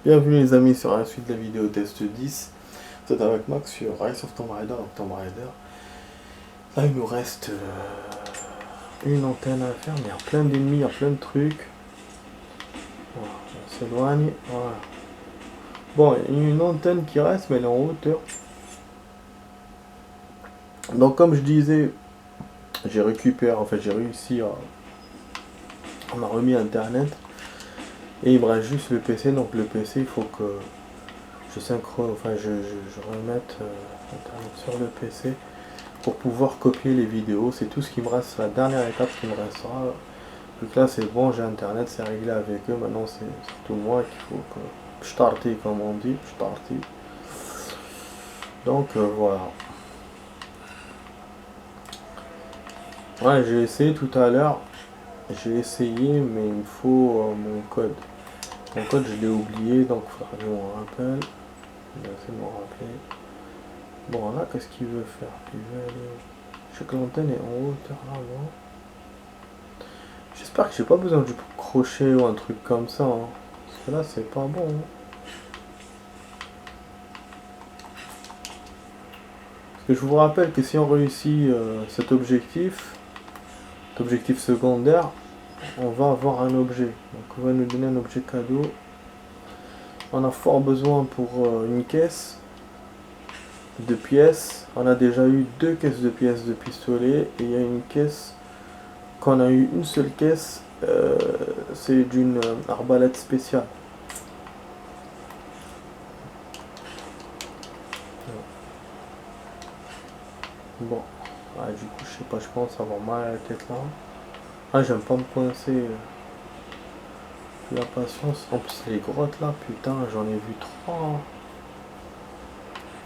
Bienvenue les amis sur la suite de la vidéo test 10. C'est avec Max sur Rise of Tomb Raider. Donc Tomb Raider. Là il nous reste une antenne à faire, mais il y a plein d'ennemis, il y a plein de trucs. Voilà, on s'éloigne. Voilà. Bon, il y a une antenne qui reste, mais elle est en hauteur. Donc comme je disais, j'ai récupéré, en fait j'ai réussi à... On m'a remis internet. Et il me reste juste le PC, donc le PC il faut que je remette internet sur le PC pour pouvoir copier les vidéos. C'est tout ce qui me reste, la dernière étape qui me restera. Donc là c'est bon, j'ai internet, c'est réglé avec eux, maintenant c'est surtout moi qu'il faut que je starte comme on dit, je starte. Donc voilà. Ouais, j'ai essayé tout à l'heure, j'ai essayé mais il me faut mon code. Mon code je l'ai oublié, donc il faudra que je m'en rappelle. Je vais essayer de m'en rappeler. Bon là qu'est-ce qu'il veut faire? Il veut aller... Je sais que l'antenne est en hauteur là-bas. J'espère que j'ai pas besoin du crochet ou un truc comme ça. Hein. Parce que là c'est pas bon. Hein. Parce que je vous rappelle que si on réussit cet objectif secondaire, on va avoir un objet. Donc on va nous donner un objet cadeau. On a fort besoin pour une caisse de pièces. On a déjà eu 2 caisses de pièces de pistolet. Et il y a une caisse qu'on a eu une seule caisse. C'est d'une arbalète spéciale. Bon. Ah, du coup, je sais pas, je pense avoir mal à la tête là. Ah, j'aime pas me coincer. La patience. En plus, les grottes là, putain, j'en ai vu 3. En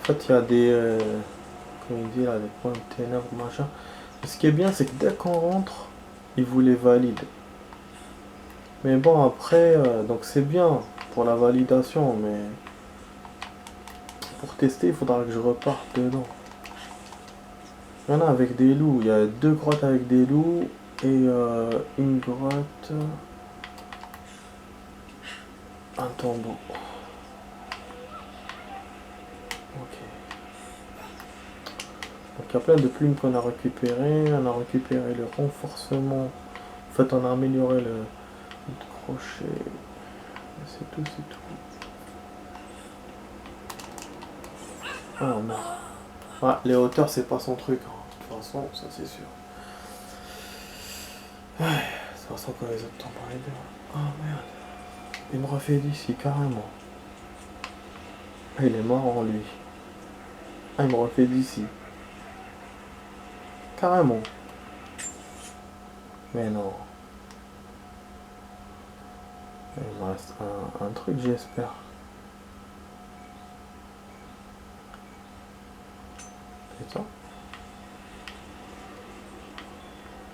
fait, il y a des. Comment il dit là, des points de ténèbres, machin. Et ce qui est bien, c'est que dès qu'on rentre, ils vous les valident. Mais bon, après, donc c'est bien pour la validation, mais pour tester, il faudra que je reparte dedans. Il y en a avec des loups. Il y a 2 grottes avec des loups et une grotte. Un tombeau. Ok. Donc il y a plein de plumes qu'on a récupérées. On a récupéré le renforcement. En fait, on a amélioré le crochet. C'est tout, c'est tout. Ah non. Ah, les hauteurs, c'est pas son truc. Hein. De toute façon, ça c'est sûr. Ouais, c'est pas ça que les autres Tomb Raider. Ah merde. Il me refait d'ici carrément. Ah, il est marrant lui. Ah, il me refait d'ici. Carrément. Mais non. Il me reste un truc, j'espère. C'est ça.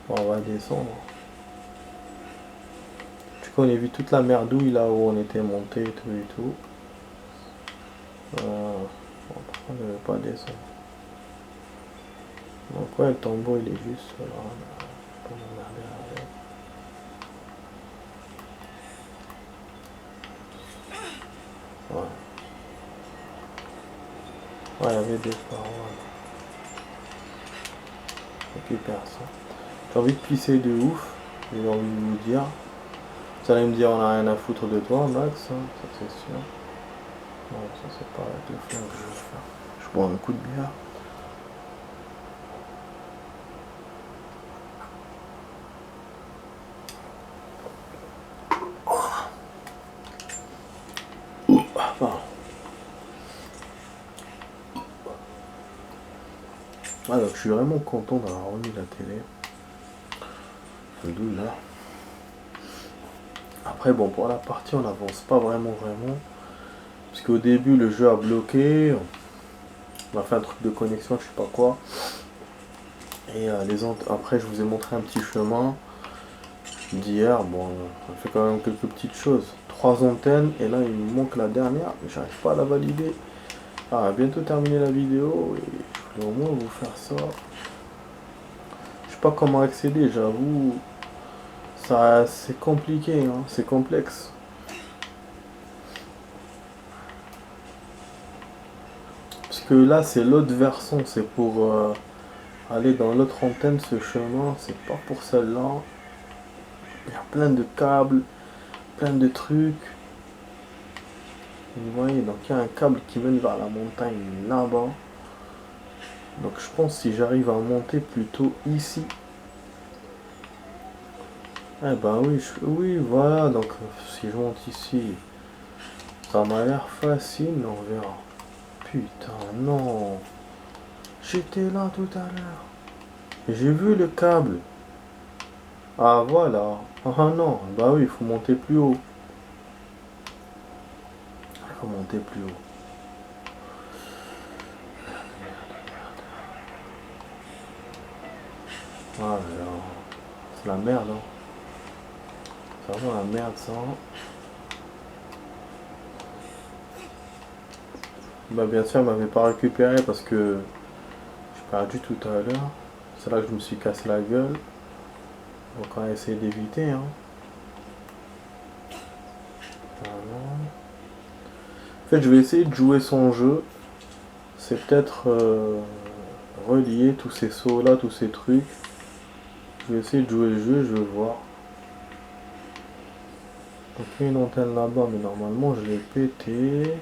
Bon, on va descendre. Du coup, on a vu toute la merdouille là où on était monté et tout et tout. Bon, par contre, je vais pas descendre. Donc ouais, le tombeau il est juste là. Pas m'emmerder avec. Ouais. Ouais, il y avait des parois. Récupère ça. J'ai envie de pisser de ouf. J'ai envie de vous dire. Vous allez me dire on a rien à foutre de toi Max, hein, ça c'est sûr. Non, ça c'est pas avec le flingue que je vais faire. Je bois un coup de bière. Pardon. Ah, donc je suis vraiment content d'avoir remis la télé. Le 12 là. Après bon, pour la partie on n'avance pas vraiment. Parce qu'au début le jeu a bloqué. On a fait un truc de connexion, je sais pas quoi. Et après je vous ai montré un petit chemin d'hier. Bon, on a fait quand même quelques petites choses. 3 antennes et là il me manque la dernière, mais j'arrive pas à la valider. Ah, on va bientôt terminer la vidéo et je voulais au moins vous faire ça. Je sais pas comment accéder, j'avoue. Ça c'est compliqué, hein, c'est complexe. que là, c'est l'autre versant. C'est pour aller dans l'autre antenne, ce chemin. C'est pas pour celle-là. Il y a plein de câbles, plein de trucs. Vous voyez, donc il y a un câble qui mène vers la montagne là-bas. Donc je pense que si j'arrive à monter plutôt ici. Eh ben oui, oui, voilà. Donc si je monte ici, ça m'a l'air facile, on verra. Putain, non. J'étais là tout à l'heure. J'ai vu le câble. Ah voilà. Ah non, bah oui, il faut monter plus haut. Il faut monter plus haut. Ah là là. C'est la merde, hein. C'est vraiment la merde, ça. Bah bien sûr, elle m'avait pas récupéré parce que j'ai perdu tout à l'heure. C'est là que je me suis cassé la gueule. Donc on va essayer d'éviter, hein. Voilà. En fait, je vais essayer de jouer son jeu. C'est peut-être relier tous ces sauts là, tous ces trucs. Je vais essayer de jouer le jeu, je vais voir. Donc il y a une antenne là-bas, mais normalement je l'ai pété.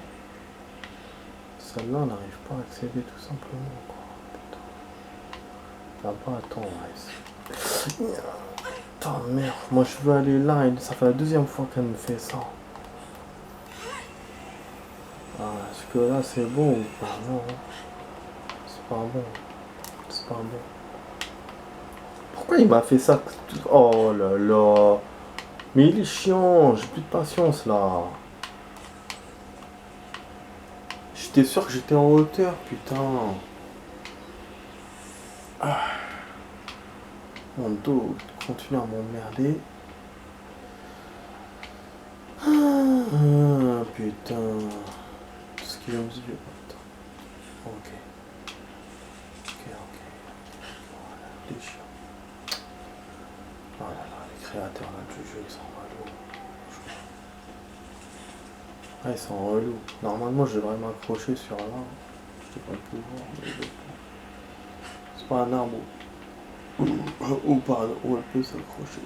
Celle-là, on n'arrive pas à accéder tout simplement, quoi. Putain. Là-bas, attends, ouais. Putain, merde. Moi, je veux aller là, et ça fait la deuxième fois qu'elle me fait ça. Ah, est-ce que là, c'est bon ou pas? Non, c'est pas bon. C'est pas bon. Pourquoi il m'a fait ça? Oh là là. Mais il est chiant, j'ai plus de patience là. J'étais sûr que j'étais en hauteur, putain. Ah. Mon dos continue à m'emmerder. Ah, putain. Ce qu'il me dit. Ok. Ok. Voilà, les chiens. Oh là là, les créateurs là, du jeu, ils sont relous. Ah, ils sont relous. Normalement, je devrais m'accrocher sur là. Je devrais pouvoir, mais je peux pas. C'est pas un arbre. Ou pardon, où elle peut s'accrocher.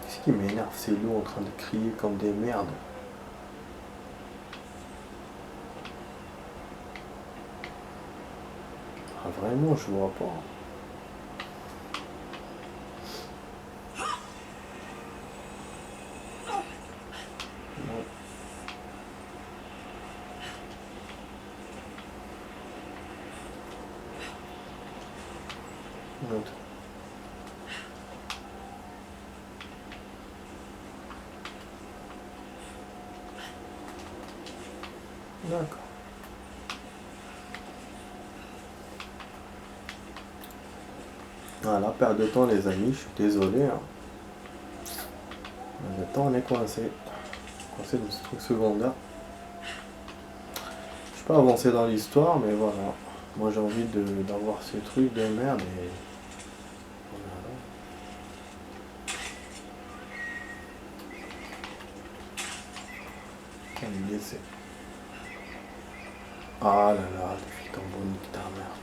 Ce qui m'énerve, c'est nous en train de crier comme des merdes. Ah, vraiment, je vois pas. Non. D'accord. Voilà, perte de temps les amis, je suis désolé. Hein. Le temps on est coincé. Coincé dans ce truc secondaire. Je suis pas avancé dans l'histoire, mais voilà. Moi j'ai envie d'avoir ces trucs de merde et. Voilà. On va me laisser. Ah là là, les filles tamboniques, ta mère.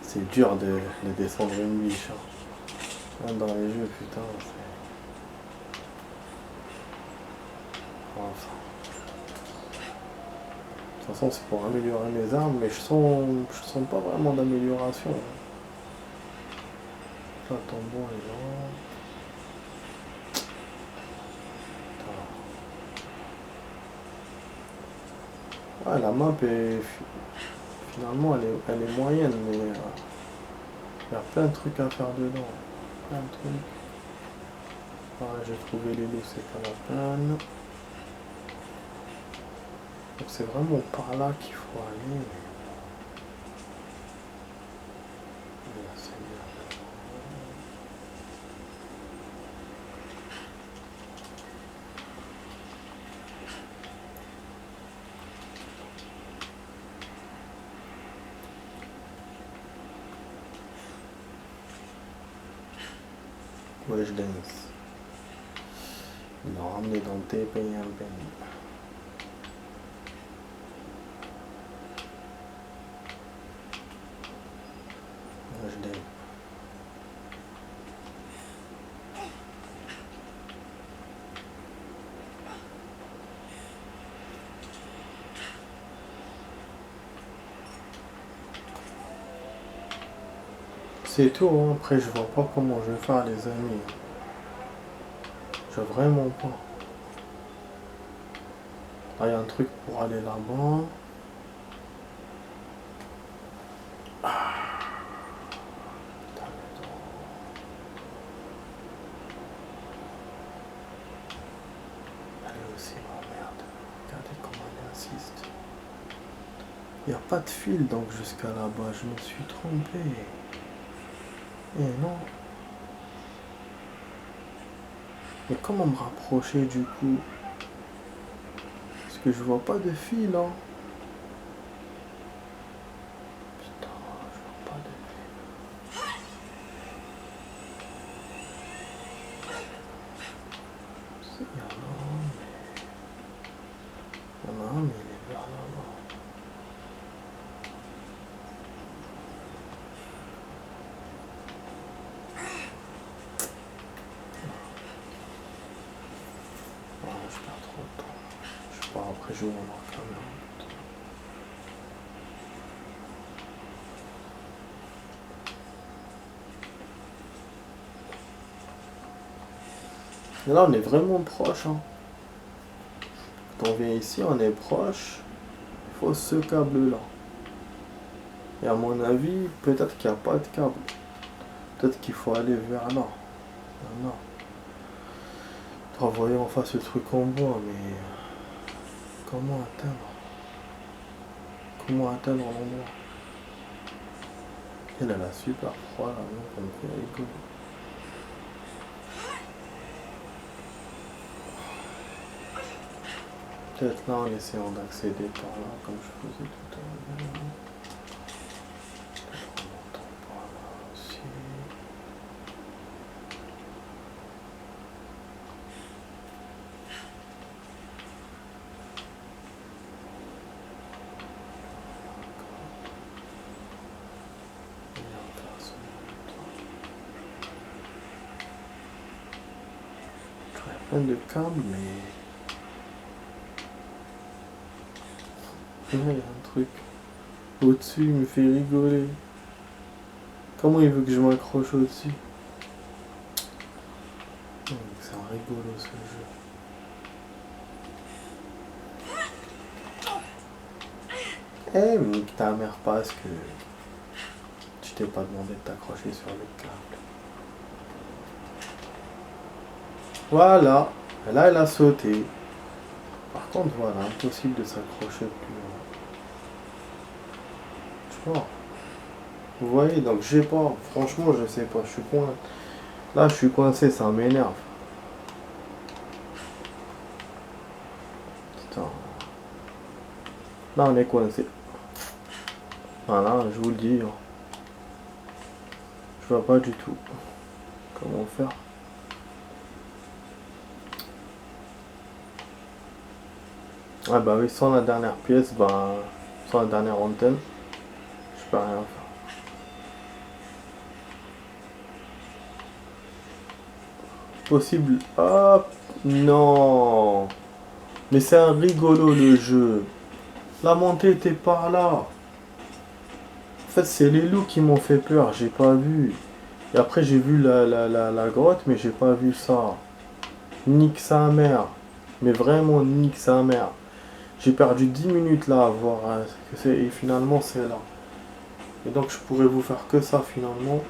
C'est dur de descendre une biche. Hein. Dans les jeux, putain, c'est. Enfin. De toute façon, c'est pour améliorer mes armes, mais je sens pas vraiment d'amélioration. Là, tambour est là. Ouais, la map est. Finalement, elle est moyenne, mais il y a plein de trucs à faire dedans. Plein de trucs. Voilà, j'ai trouvé les loups, c'est pas la peine. Donc c'est vraiment par là qu'il faut aller. Là, c'est bien. Wesh dance. Ils l'ont ramené dans le TPMP. Wesh dance. C'est tout, hein. Après je vois pas comment je vais faire les amis. Je vois vraiment pas. Là il y a un truc pour aller là-bas. Elle aussi, oh merde. Regardez comment elle insiste. Il n'y a pas de fil donc jusqu'à là-bas. Je me suis trompé. Et non. Mais comment me rapprocher du coup? Parce que je vois pas de fil hein. Putain, je vois pas de fil. Il y en a un, mais il est vers là-bas. Je perds trop de temps. Je sais pas, après je vais voir la caméra. Et là on est vraiment proche. Hein. Quand on vient ici, on est proche. Il faut ce câble là. Et à mon avis, peut-être qu'il n'y a pas de câble. Peut-être qu'il faut aller vers là. Là. Voyons en face le truc en bois, mais comment atteindre? Comment atteindre l'endroit? Elle a super froid là, donc on me fait rigoler. Peut-être là en essayant d'accéder par là, comme je faisais tout à l'heure. Peut-être en montant par là aussi. Plein de câbles, mais là il y a un truc au-dessus, il me fait rigoler. Comment il veut que je m'accroche au-dessus? C'est un rigolo ce jeu. Eh, mais ta mère parce que tu t'es pas demandé de t'accrocher sur le câble. Voilà, là elle a sauté. Par contre, voilà, impossible de s'accrocher plus loin. Tu vois? Vous voyez, donc j'ai pas, franchement, je sais pas, je suis coincé. Là, je suis coincé, ça m'énerve. Putain. Là, on est coincé. Voilà, je vous le dis. Je vois pas du tout comment faire. Ah bah oui, sans la dernière pièce, bah, sans la dernière antenne, je peux rien faire. Possible. Hop, non. Mais c'est un rigolo le jeu. La montée était par là. En fait, c'est les loups qui m'ont fait peur, j'ai pas vu. Et après, j'ai vu la grotte, mais j'ai pas vu ça. Nique sa mère. Mais vraiment, nique sa mère. J'ai perdu 10 minutes là à voir ce que c'est. Et finalement, c'est là. Et donc, je pourrais vous faire que ça finalement.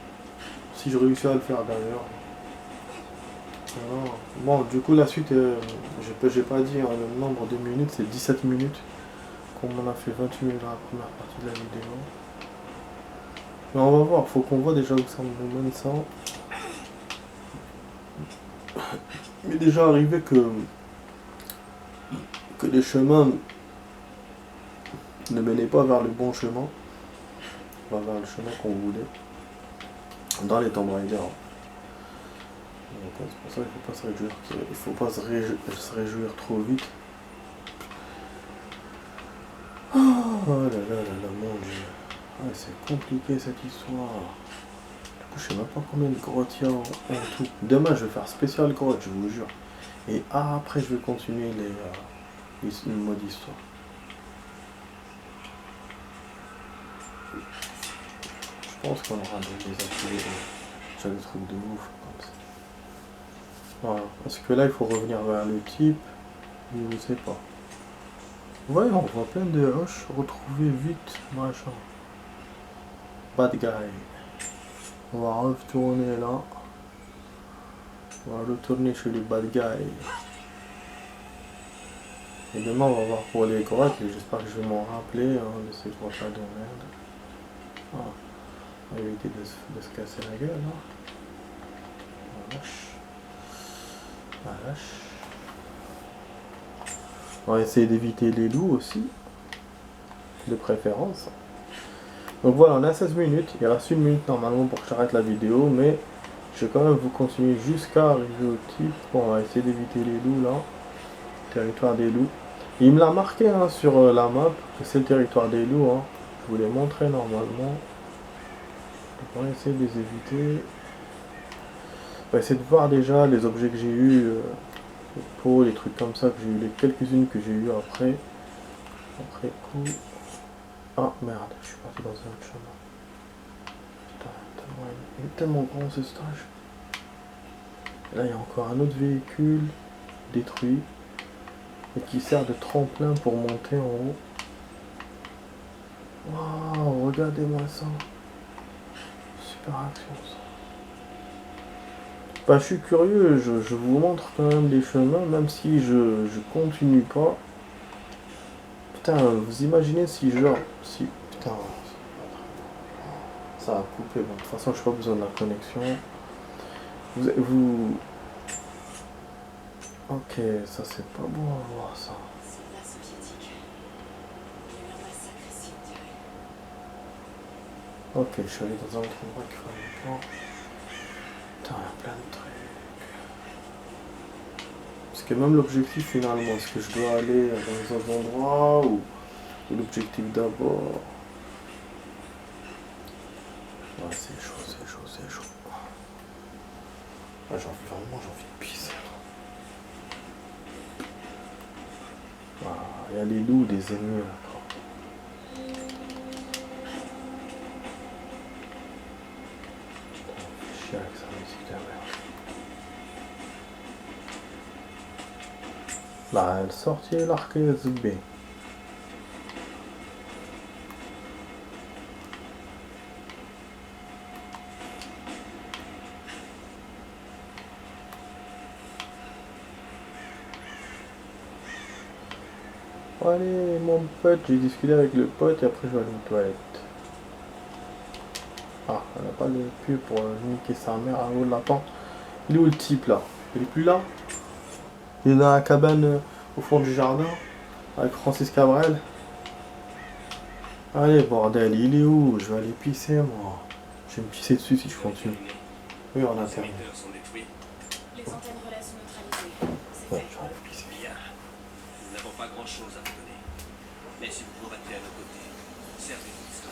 Si je réussis à le faire d'ailleurs. Voilà. Bon, du coup, la suite, j'ai pas dit hein, le nombre de minutes, c'est 17 minutes. Comme on a fait 28 minutes dans la première partie de la vidéo. Mais on va voir, faut qu'on voit déjà où ça nous mène ça. Il est déjà arrivé que les chemins ne menaient pas vers le bon chemin. Pas vers le chemin qu'on voulait. Dans les Tomb Raider. Donc c'est pour ça qu'il faut pas se réjouir. Il faut pas se réjouir trop vite. Oh là là là là, mon dieu. Ah, c'est compliqué cette histoire. Du coup, je sais même pas combien de grottes il y a en tout. Demain, je vais faire spécial grotte, je vous jure. Et après, je vais continuer les modes histoire. Je pense qu'on aura des activités, des trucs de ouf comme ça. Voilà. Parce que là, il faut revenir vers le type. Je ne sais pas. Ouais, on voit plein de roches. Retrouver vite, machin. Bad guy. On va retourner là. On va retourner chez les bad guys. Et demain, on va voir pour les grottes. Et j'espère que je vais m'en rappeler de ces grottes-là de merde. Voilà. On va éviter de se casser la gueule. Hein. La vache. La vache. On va essayer d'éviter les loups aussi. De préférence. Donc voilà, on a 16 minutes. Il reste 1 minute normalement pour que j'arrête la vidéo. Mais je vais quand même vous continuer jusqu'à arriver au type. Bon, on va essayer d'éviter les loups là. Territoire des loups. Il me l'a marqué hein, sur la map que c'est le territoire des loups. Hein. Je vous l'ai montré normalement. Donc on va essayer de les éviter. On va essayer de voir déjà les objets que j'ai eu. Pour les trucs comme ça que j'ai eu. Les quelques-unes que j'ai eu après. Après coup. Ah merde, je suis parti dans un autre chemin. Putain, il est tellement grand ce stage. Et là il y a encore un autre véhicule détruit. Et qui sert de tremplin pour monter en haut. Waouh, regardez-moi ça. Super action ça. Bah je suis curieux, je vous montre quand même les chemins, même si je continue pas. Putain, vous imaginez si genre... Si... Putain... Ça a coupé, bon, de toute façon j'ai pas besoin de la connexion. Vous... Ok, ça c'est pas bon à voir ça. Ok, je suis allé dans un autre endroit qui fait un plan. Putain, il y a plein de trucs. Parce que même l'objectif finalement, est-ce que je dois aller dans un endroit ou l'objectif d'abord? Ouais, c'est chaud, c'est chaud, c'est chaud. Ah, j'ai envie de pisser. Ah, il y a les loups, des ennemis encore. Chier avec ça, musique de merde. Là, elle sortit l'arcaise B. Allez, mon pote, j'ai discuté avec le pote et après je vais aller aux toilettes. Ah, elle n'a pas le cul pour niquer sa mère à l'eau de lapin. Il est où le type là? Il est plus là? Il est dans la cabane au fond du jardin avec Francis Cabrel. Allez, bordel, il est où? Je vais aller pisser moi. Je vais me pisser dessus si je continue. Oui, on a terminé. Les antennes relais sont neutralisées. Ouais, je vais aller pisser. Bien. Nous n'avons pas grand-chose à vous donner. Mais si vous vous battez à nos côtés, servez-vous de ça.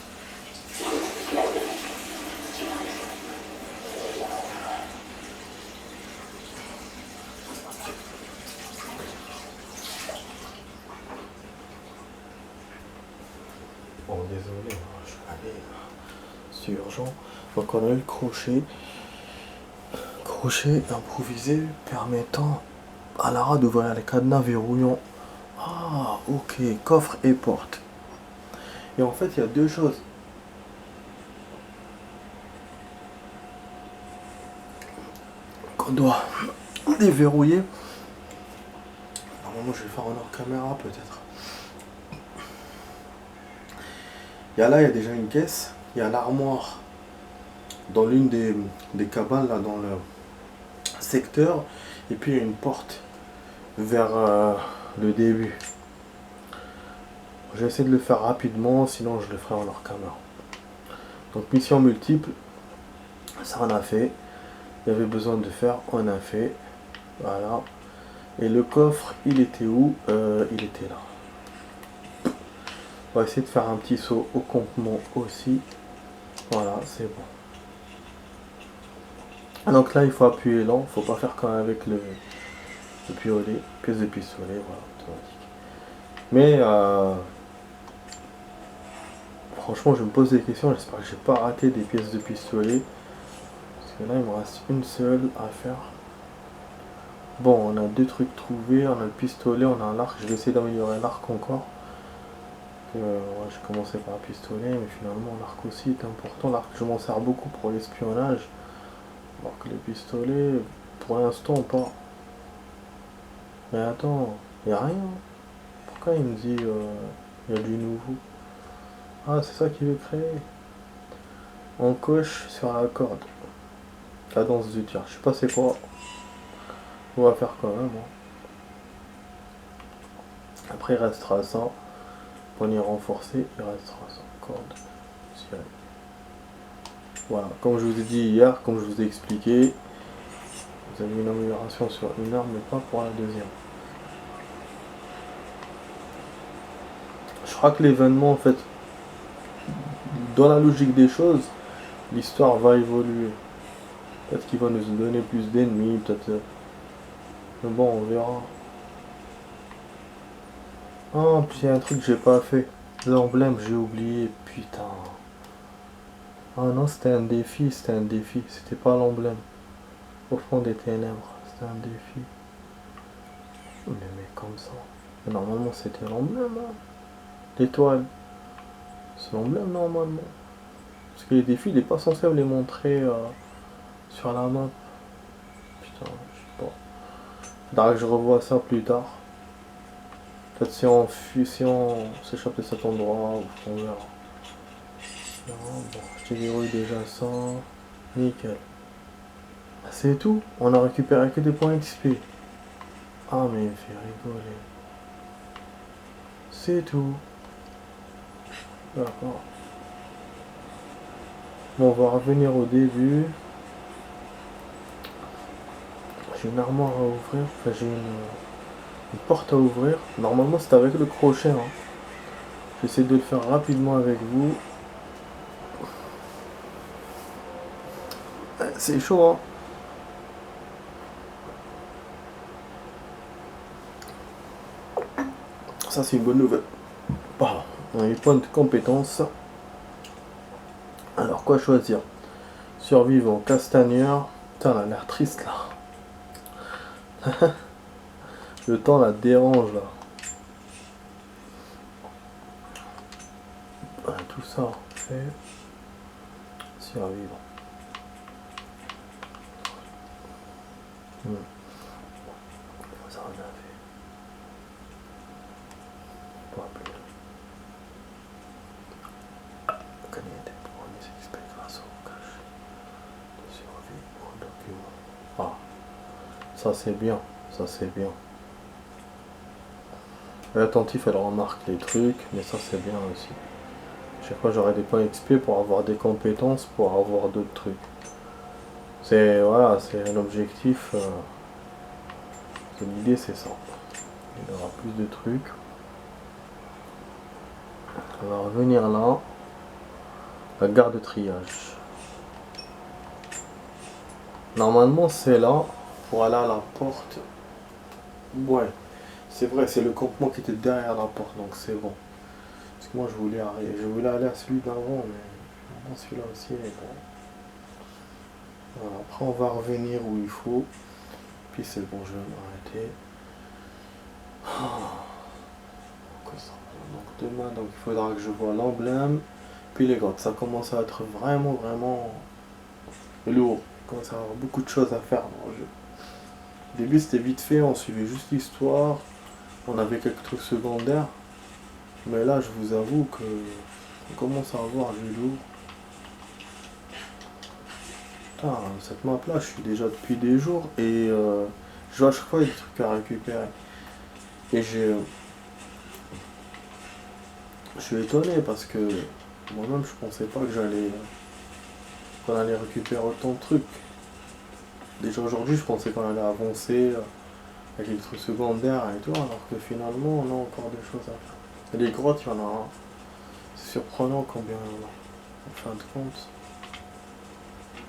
Bon, désolé, je vais aller. C'est urgent. Donc on a eu le crochet. Crochet improvisé permettant à Lara d'ouvrir les cadenas verrouillants. Ah, ok, coffre et porte. Et en fait, il y a deux choses. Qu'on doit déverrouiller. Normalement, je vais le faire en hors caméra peut-être. Il y a déjà une caisse. Il y a l'armoire dans l'une des cabanes là dans le secteur. Et puis il y a une porte vers le début. Je vais essayer de le faire rapidement, sinon je le ferai en hors caméra. Donc mission multiple, ça on a fait. il y avait besoin de faire, on a fait. Voilà. Et le coffre, il était où? Il était là. On va essayer de faire un petit saut au campement aussi. Voilà, c'est bon. Donc là, il faut appuyer lent. Faut pas faire comme avec le piolet. Pièce de pistolet, voilà, automatique. Mais franchement, je me pose des questions. J'espère que j'ai pas raté des pièces de pistolet. Parce que là, il me reste une seule à faire. Bon, on a deux trucs trouvés. On a le pistolet, on a l'arc. Je vais essayer d'améliorer l'arc encore. Ouais, j'ai commencé par un pistolet, mais finalement l'arc aussi est important. L'arc, je m'en sers beaucoup pour l'espionnage. Alors que les pistolets, pour l'instant, pas. Mais attends, y a rien. Pourquoi il me dit y a du nouveau? Ah, c'est ça qu'il veut créer. On coche sur la corde. Cadence du tir. Je sais pas c'est quoi. On va faire quand même. Hein. Après, il restera ça. Poignée renforcée, il restera ça. Corde. Tirée. Voilà, comme je vous ai dit hier, comme je vous ai expliqué, vous avez une amélioration sur une arme, mais pas pour la deuxième. Je crois que l'événement, en fait, dans la logique des choses, l'histoire va évoluer. Peut-être qu'il va nous donner plus d'ennemis, peut-être. Mais bon, on verra. Ah, en plus, il y a un truc que j'ai pas fait. L'emblème, j'ai oublié, putain. Ah non, c'était un défi, c'était pas l'emblème. Au fond des ténèbres, c'était un défi. Mais comme ça. Mais normalement, c'était l'emblème, hein. L'étoile. C'est l'emblème, normalement. Parce que les défis, il est pas censé me les montrer sur la map. Putain, je sais pas. Faudra que je revoie ça plus tard. Peut-être si on fuit, si on s'échappe de cet endroit, ou on verra. Non, bon, je déverrouille déjà ça. Nickel. Ah, c'est tout. On a récupéré que des points XP. Ah, mais il me fait rigoler. C'est tout. D'accord. Bon, on va revenir au début. J'ai une armoire à ouvrir. Enfin, j'ai une porte à ouvrir. Normalement, c'est avec le crochet. Hein. J'essaie de le faire rapidement avec vous. C'est chaud, hein. Ça, c'est une bonne nouvelle. Bah, on a les points de compétence. Alors, quoi choisir? Survivant, castagneur. Putain, elle a l'air triste, là. Le temps la dérange, là. Tout ça, fait. Survivant. Ça, on a fait. Pas plus. Gagner des points, des XP grâce au cache. De survie au document. Ah, ça c'est bien. Ça c'est bien. Attentif, elle remarque les trucs, mais ça c'est bien aussi. Chaque fois j'aurai des points XP pour avoir des compétences, pour avoir d'autres trucs. C'est voilà, c'est un objectif. L'idée c'est ça. Il y aura plus de trucs. On va revenir là. La gare de triage. Normalement c'est là pour aller à la porte. Ouais, c'est vrai, c'est le campement qui était derrière la porte, donc c'est bon. Parce que moi je voulais aller à celui d'avant, mais celui-là aussi est bon. Voilà, après on va revenir où il faut. Puis c'est bon, je vais m'arrêter. Donc demain, donc il faudra que je vois l'emblème. Puis les gars, ça commence à être vraiment lourd. Il commence à avoir beaucoup de choses à faire dans le jeu. Au début c'était vite fait, on suivait juste l'histoire. On avait quelques trucs secondaires. Mais là je vous avoue que on commence à avoir du lourd. Putain, cette map là, je suis déjà depuis des jours et je vois à chaque fois il y a des trucs à récupérer. Et je suis étonné parce que moi-même je pensais pas que qu'on allait récupérer autant de trucs. Déjà aujourd'hui, je pensais qu'on allait avancer avec les trucs secondaires et tout, alors que finalement, on a encore des choses à faire. Et les grottes, il y en a un. C'est surprenant combien il y en a, en fin de compte.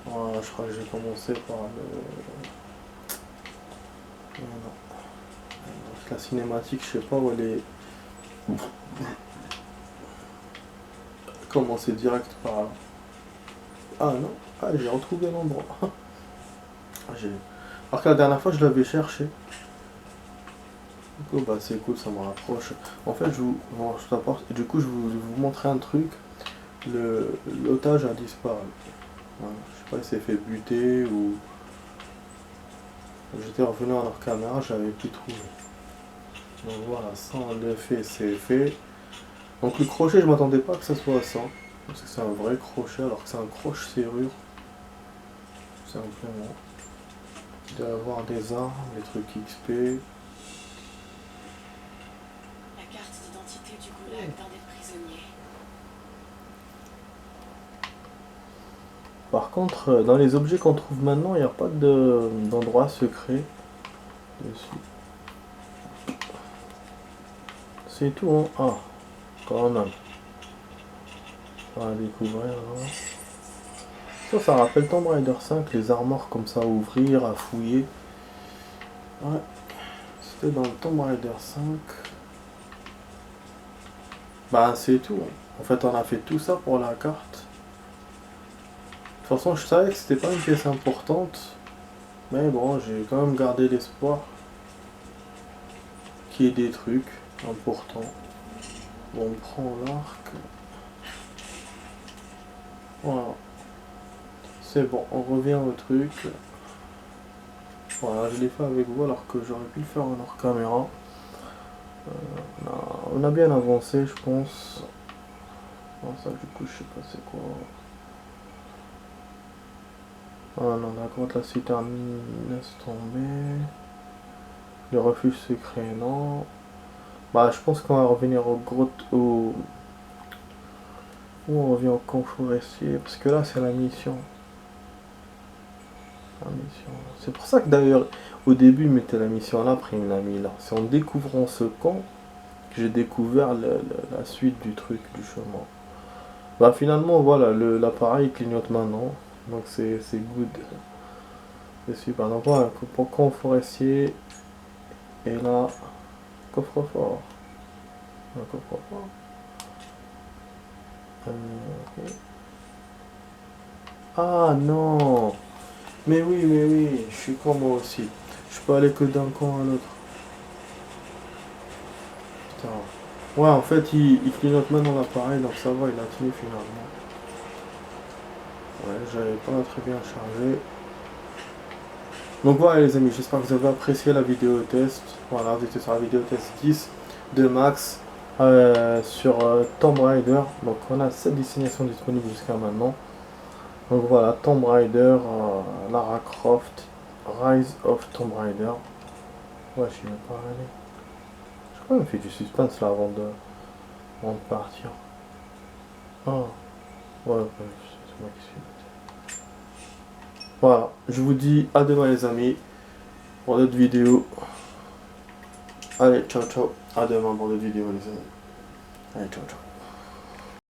Voilà, je crois que j'ai commencé par le... Non. La cinématique, je sais pas où elle est. Commencer direct par là. Ah non, ah, j'ai retrouvé l'endroit. Alors que la dernière fois, je l'avais cherché. Du coup, bah c'est cool, ça me rapproche. En fait, bon, je t'apporte. Et du coup, je vais vous montrer un truc. L'otage a disparu. Voilà. Je sais pas, il s'est fait buter ou... J'étais revenu en hors caméra, j'avais plus trouvé. Donc voilà, ça le fait, c'est fait. Donc le crochet, je m'attendais pas que ça soit ça. Parce que c'est un vrai crochet, alors que c'est un croche serrure. Simplement. Il doit y avoir des armes, des trucs XP. La carte d'identité du goulag d'un des prisonniers. Par contre, dans les objets qu'on trouve maintenant, il n'y a pas d'endroit secret dessus. C'est tout, hein. Ah, quand même. On va découvrir. Hein. Ça rappelle Tomb Raider 5, les armoires comme ça à ouvrir, à fouiller. Ouais, c'était dans le Tomb Raider 5. Bah, c'est tout. En fait, on a fait tout ça pour la carte. De toute façon, je savais que c'était pas une pièce importante. Mais bon, j'ai quand même gardé l'espoir qu'il y ait des trucs importants. Bon, on prend l'arc. Voilà. C'est bon, on revient au truc. Voilà, je l'ai fait avec vous alors que j'aurais pu le faire en hors caméra. On a bien avancé, je pense. Bon, ça, du coup, je sais pas c'est quoi. Ah non, la grotte, la citerne, laisse tomber. Le refuge secret, non. Bah, je pense qu'on va revenir aux grottes, Où on revient au camp forestier, parce que là, c'est la mission. C'est pour ça que d'ailleurs, au début, il mettait la mission là, après il l'a mis là. C'est en découvrant ce camp que j'ai découvert la suite du truc, du chemin. Bah finalement, voilà, l'appareil clignote maintenant, donc c'est good. C'est super. Donc voilà, camp forestier, et là, coffre-fort. Un coffre-fort. Okay. Ah non! Mais oui, je suis comme moi aussi. Je peux aller que d'un camp à l'autre. Putain. Ouais, en fait, il clignote maintenant l'appareil, donc ça va, il a tenu finalement. Ouais, j'avais pas très bien chargé. Donc voilà les amis, j'espère que vous avez apprécié la vidéo test. Voilà, vous étiez sur la vidéo test 10 de Max sur Tomb Raider. Donc on a 7 destinations disponibles jusqu'à maintenant. Donc voilà, Tomb Raider, Lara Croft, Rise of Tomb Raider. Ouais, je suis même pas allé. J'ai quand même fait du suspense là avant de partir. Ah, ouais, c'est moi qui suis. Voilà, je vous dis à demain les amis pour d'autres vidéos. Allez, ciao ciao, à demain pour d'autres vidéos les amis. Allez, ciao ciao.